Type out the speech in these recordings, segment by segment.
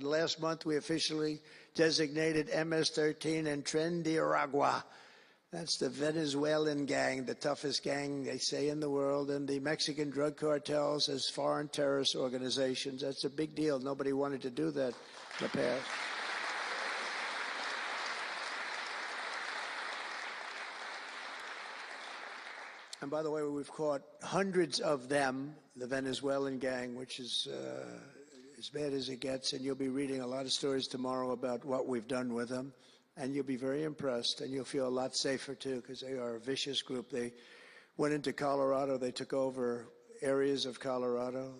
Last month, we officially designated MS-13 and Tren de Aragua. That's the Venezuelan gang, the toughest gang, they say, in the world, and the Mexican drug cartels as foreign terrorist organizations. That's a big deal. Nobody wanted to do that in the past. And by the way, we've caught hundreds of them, the Venezuelan gang, which is as bad as it gets, and you'll be reading a lot of stories tomorrow about what we've done with them, and you'll be very impressed, and you'll feel a lot safer, too, because they are a vicious group. They went into Colorado. They took over areas of Colorado.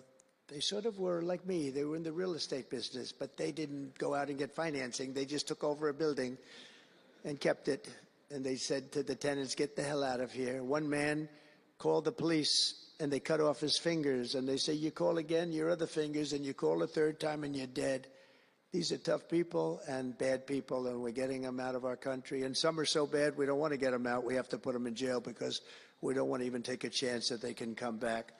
They sort of were like me. They were in the real estate business, but they didn't go out and get financing. They just took over a building and kept it, and they said to the tenants, get the hell out of here. One man called the police, and they cut off his fingers, and they say, you call again, your other fingers, and you call a third time, and you're dead. These are tough people and bad people, and we're getting them out of our country. And some are so bad, we don't want to get them out. We have to put them in jail because we don't want to even take a chance that they can come back.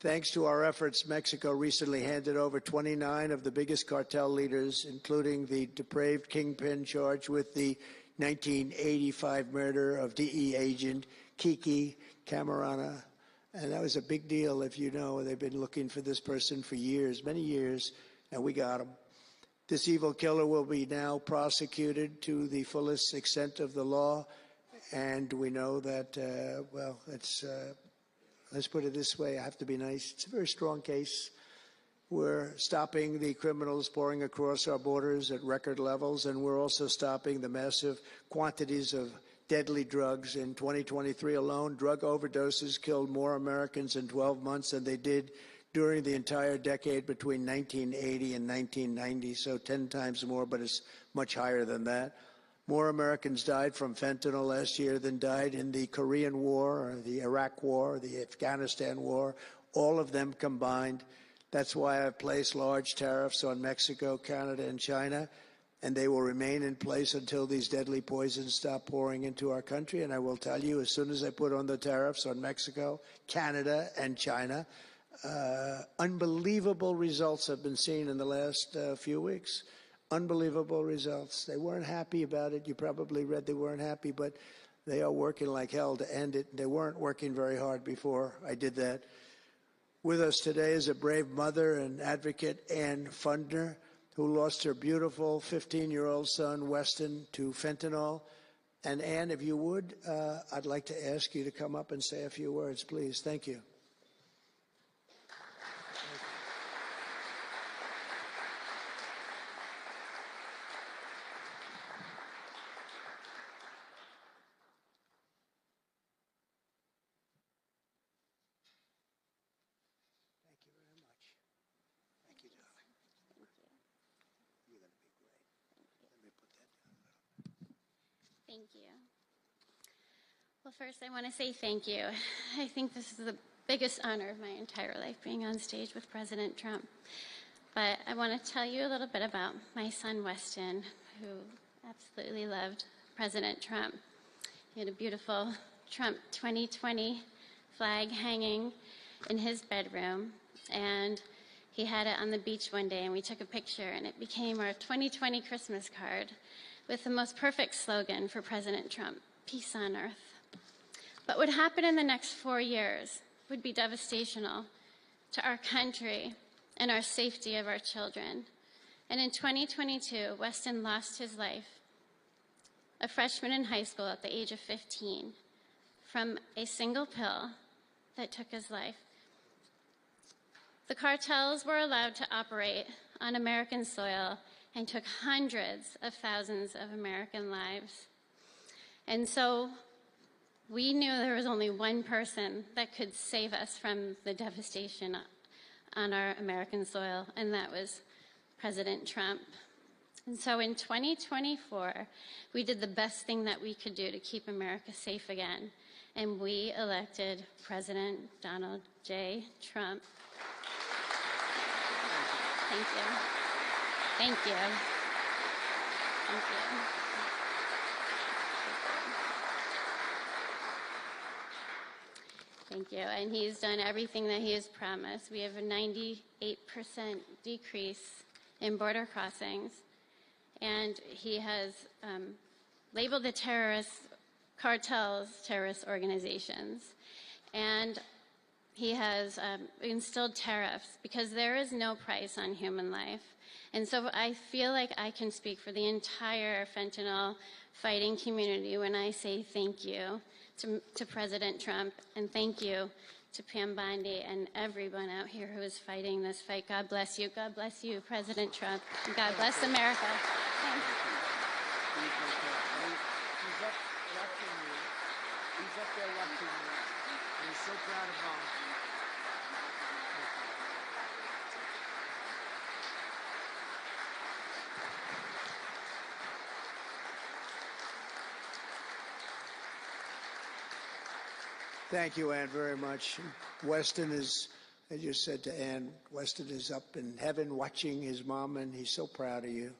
Thanks to our efforts, Mexico recently handed over 29 of the biggest cartel leaders, including the depraved kingpin charged with the 1985 murder of DE agent Kiki Camarena. And that was a big deal, if you know. They've been looking for this person for years, many years, and we got him. This evil killer will be now prosecuted to the fullest extent of the law, and we know that, well, let's put it this way, I have to be nice, it's a very strong case. We're stopping the criminals pouring across our borders at record levels, and we're also stopping the massive quantities of deadly drugs. In 2023 alone, drug overdoses killed more Americans in 12 months than they did during the entire decade between 1980 and 1990, so 10 times more, but it's much higher than that. More Americans died from fentanyl last year than died in the Korean War, or the Iraq War, the Afghanistan War, all of them combined. That's why I've placed large tariffs on Mexico, Canada, and China, and they will remain in place until these deadly poisons stop pouring into our country. And I will tell you, as soon as I put on the tariffs on Mexico, Canada, and China, unbelievable results have been seen in the last few weeks. Unbelievable results. They weren't happy about it. You probably read they weren't happy, but they are working like hell to end it. They weren't working very hard before I did that. With us today is a brave mother and advocate, Ann Fundner, who lost her beautiful 15-year-old son, Weston, to fentanyl. And Ann, if you would, I'd like to ask you to come up and say a few words, please. Thank you. Thank you. Well, first I want to say thank you. I think this is the biggest honor of my entire life, being on stage with President Trump. But I want to tell you a little bit about my son, Weston, who absolutely loved President Trump. He had a beautiful Trump 2020 flag hanging in his bedroom, and he had it on the beach one day, and we took a picture, and it became our 2020 Christmas card with the most perfect slogan for President Trump, peace on earth. But what happened in the next 4 years would be devastational to our country and our safety of our children. And in 2022, Weston lost his life, a freshman in high school at the age of 15, from a single pill that took his life. The cartels were allowed to operate on American soil and took hundreds of thousands of American lives. And so we knew there was only one person that could save us from the devastation on our American soil, and that was President Trump. And so in 2024, we did the best thing that we could do to keep America safe again, and we elected President Donald J. Trump. Thank you. Thank you. Thank you. Thank you. And he's done everything that he has promised. We have a 98% decrease in border crossings. And he has labeled the terrorist cartels terrorist organizations. And he has instilled tariffs because there is no price on human life. And so I feel like I can speak for the entire fentanyl fighting community when I say thank you to President Trump, and thank you to Pam Bondi and everyone out here who is fighting this fight. God bless you. God bless you, President Trump. And God bless America. Thanks. He's up watching you. He's up there watching you. And he's so proud of Mom. Thank you, Ann, very much. Weston is, as you said to Ann, Weston is up in heaven watching his mom, and he's so proud of you.